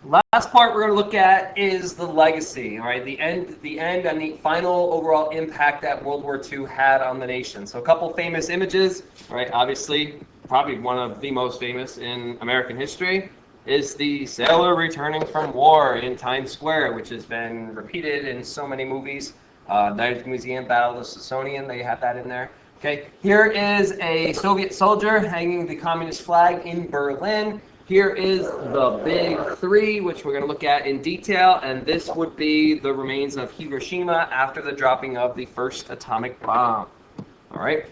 Last part we're going to look at is the legacy, all right? The end, and the final overall impact that World War II had on the nation. So a couple famous images, all right? Obviously, probably one of the most famous in American history is the sailor returning from war in Times Square, which has been repeated in so many movies. Night at the Museum, Battle of the Smithsonian, they have that in there. Okay, here is a Soviet soldier hanging the communist flag in Berlin. Here is the big three, which we're going to look at in detail, and this would be the remains of Hiroshima after the dropping of the first atomic bomb. All right.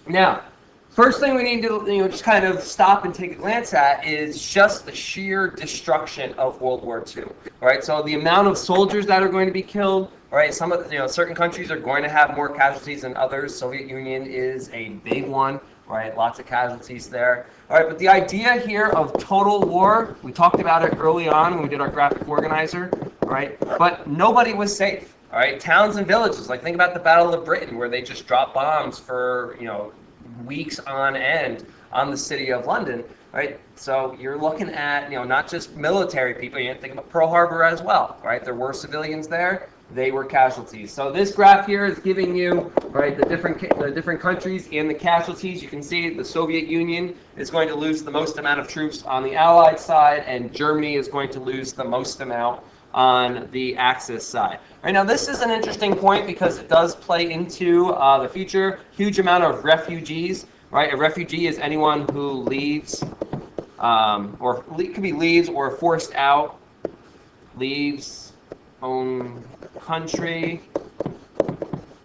Now, first thing we need to just kind of stop and take a glance at is just the sheer destruction of World War II. All right. So the amount of soldiers that are going to be killed. All right. Some of certain countries are going to have more casualties than others. Soviet Union is a big one. Right, lots of casualties there. All right, but the idea here of total war, we talked about it early on when we did our graphic organizer, right? But nobody was safe. All right, towns and villages, like think about the Battle of Britain, where they just dropped bombs for weeks on end on the city of London, right? So you're looking at not just military people. You have to think about Pearl Harbor as well, right? There were civilians there. They were casualties. So this graph here is giving you the different countries and the casualties. You can see the Soviet Union is going to lose the most amount of troops on the Allied side, and Germany is going to lose the most amount on the Axis side. Right now, this is an interesting point because it does play into the future. Huge amount of refugees. Right, a refugee is anyone who leaves, or it could be leaves or forced out, leaves own country.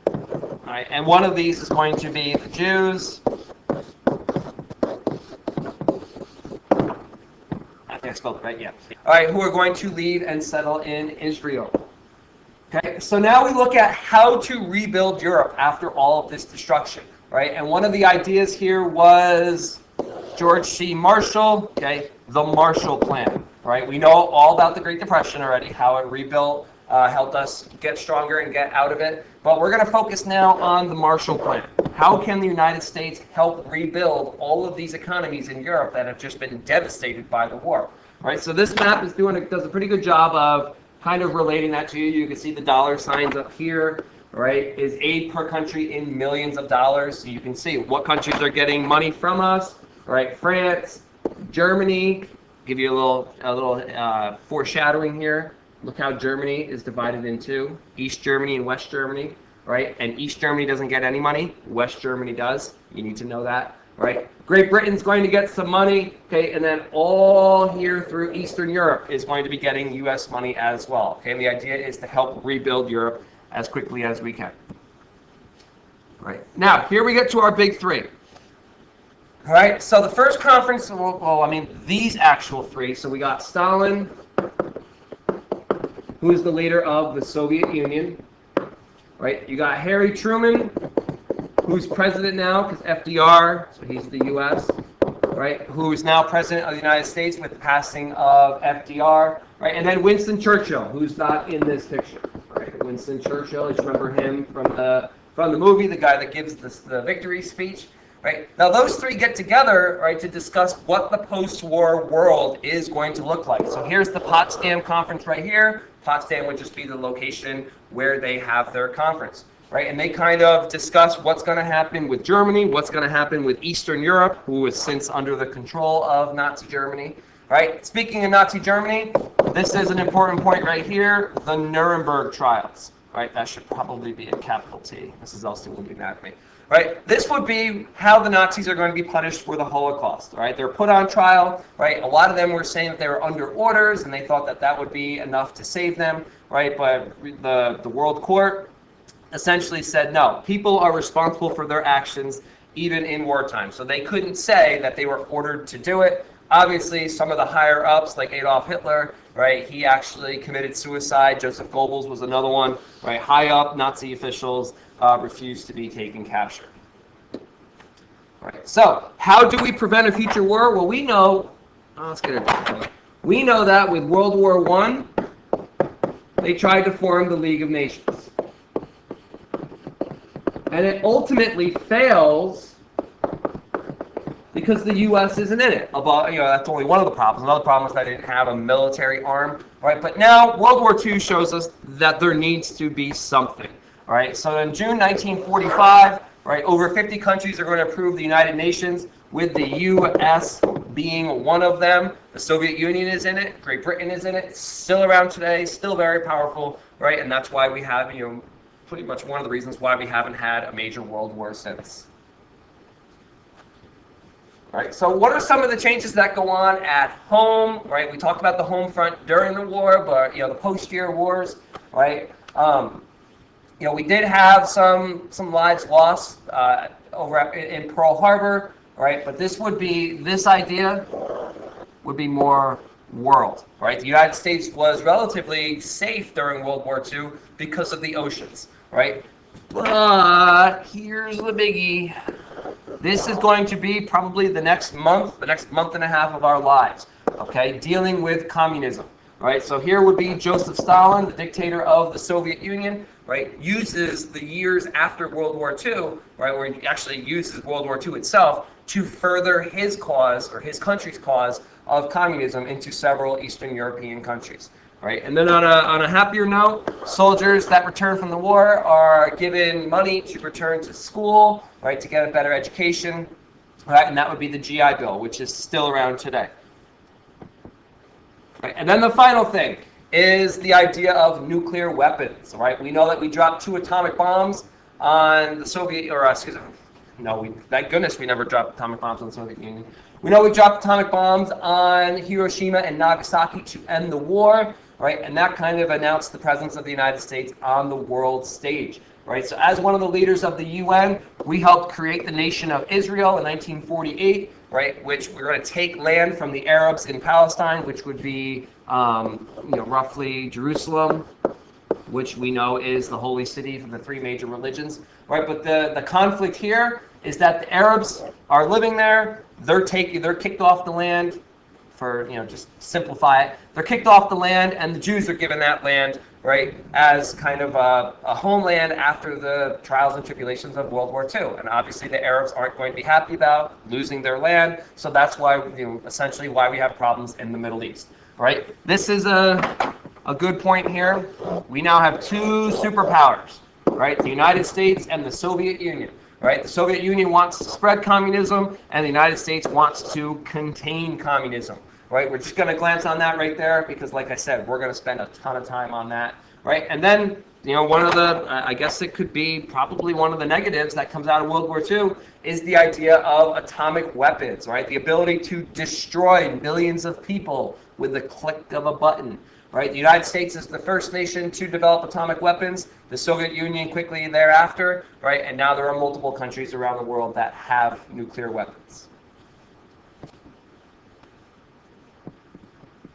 All right, and one of these is going to be the Jews. I think I spelled it right, yeah. All right, who are going to leave and settle in Israel. Okay, so now we look at how to rebuild Europe after all of this destruction, right? And one of the ideas here was George C. Marshall, okay, the Marshall Plan, right? We know all about the Great Depression already, how it rebuilt, helped us get stronger and get out of it. But we're going to focus now on the Marshall Plan. How can the United States help rebuild all of these economies in Europe that have just been devastated by the war? Right. So this map is does a pretty good job of kind of relating that to you. You can see the dollar signs up here. Right. Is aid per country in millions of dollars. So you can see what countries are getting money from us. Right. France, Germany. Give you a little foreshadowing here. Look how Germany is divided into East Germany and West Germany, right? And East Germany doesn't get any money. West Germany does. You need to know that, right? Great Britain's going to get some money, okay? And then all here through Eastern Europe is going to be getting U.S. money as well, okay? And the idea is to help rebuild Europe as quickly as we can. Right. Now, here we get to our big three. All right, so the first conference, these actual three. So we got Stalin, who is the leader of the Soviet Union, right? You got Harry Truman, who's president now, because FDR, so he's the U.S., right? Who is now president of the United States with the passing of FDR, right? And then Winston Churchill, who's not in this picture, right? Winston Churchill, you remember him from the movie, the guy that gives the victory speech. Right. Now those three get together, right, to discuss what the post-war world is going to look like. So here's the Potsdam Conference right here. Potsdam would just be the location where they have their conference, right? And they kind of discuss what's going to happen with Germany, what's going to happen with Eastern Europe, who is since under the control of Nazi Germany, right? Speaking of Nazi Germany, this is an important point right here, the Nuremberg trials, right? That should probably be a capital T. Mrs. Elston will be mad at me. Right? This would be how the Nazis are going to be punished for the Holocaust. Right? They're put on trial. Right? A lot of them were saying that they were under orders, and they thought that that would be enough to save them. Right? But the World Court essentially said no. People are responsible for their actions, even in wartime. So they couldn't say that they were ordered to do it. Obviously, some of the higher ups, like Adolf Hitler, right? He actually committed suicide. Joseph Goebbels was another one. Right? High up Nazi officials refused to be taken captured. Right. So, how do we prevent a future war? Well, we know. Let's get it. We know that with World War I, they tried to form the League of Nations, and it ultimately fails because the U.S. isn't in it. About, that's only one of the problems. Another problem is that they didn't have a military arm, right? But now World War II shows us that there needs to be something, all right? So in June 1945, right, over 50 countries are going to approve the United Nations, with the U.S. being one of them. The Soviet Union is in it. Great Britain is in it. It's still around today, still very powerful, right? And that's why we have, pretty much one of the reasons why we haven't had a major world war since. Right, so what are some of the changes that go on at home, right? We talked about the home front during the war, but, the post-year wars, right? We did have some lives lost over in Pearl Harbor, right? But this idea would be more world, right? The United States was relatively safe during World War II because of the oceans, right? But here's the biggie. This is going to be probably the next month and a half of our lives, okay? Dealing with communism, right? So here would be Joseph Stalin, the dictator of the Soviet Union, right? Uses the years after World War II, right, where he actually uses World War II itself to further his cause, or his country's cause, of communism into several Eastern European countries. Right? And then on a happier note, soldiers that return from the war are given money to return to school, right, to get a better education, right? And that would be the GI Bill, which is still around today. Right? And then the final thing is the idea of nuclear weapons, right? We know that we dropped 2 atomic bombs on the Soviet, or excuse me, no, thank goodness we never dropped atomic bombs on the Soviet Union. We know we dropped atomic bombs on Hiroshima and Nagasaki to end the war, right? And that kind of announced the presence of the United States on the world stage, right? So as one of the leaders of the UN, we helped create the nation of Israel in 1948, right? Which we're going to take land from the Arabs in Palestine, which would be, roughly Jerusalem, which we know is the holy city for the 3 major religions, right? But the conflict here is that the Arabs are living there. They're kicked off the land. For just simplify it, they're kicked off the land, and the Jews are given that land, right, as kind of a homeland after the trials and tribulations of World War II. And obviously, the Arabs aren't going to be happy about losing their land, so that's why, essentially, why we have problems in the Middle East, right? This is a good point here. We now have 2 superpowers, right? The United States and the Soviet Union. Right? The Soviet Union wants to spread communism, and the United States wants to contain communism. Right? We're just going to glance on that right there because, like I said, we're going to spend a ton of time on that. Right? And then, one of the, I guess it could be probably one of the negatives that comes out of World War II is the idea of atomic weapons. Right? The ability to destroy millions of people with the click of a button. Right? The United States is the first nation to develop atomic weapons, the Soviet Union quickly thereafter, right? And now there are multiple countries around the world that have nuclear weapons.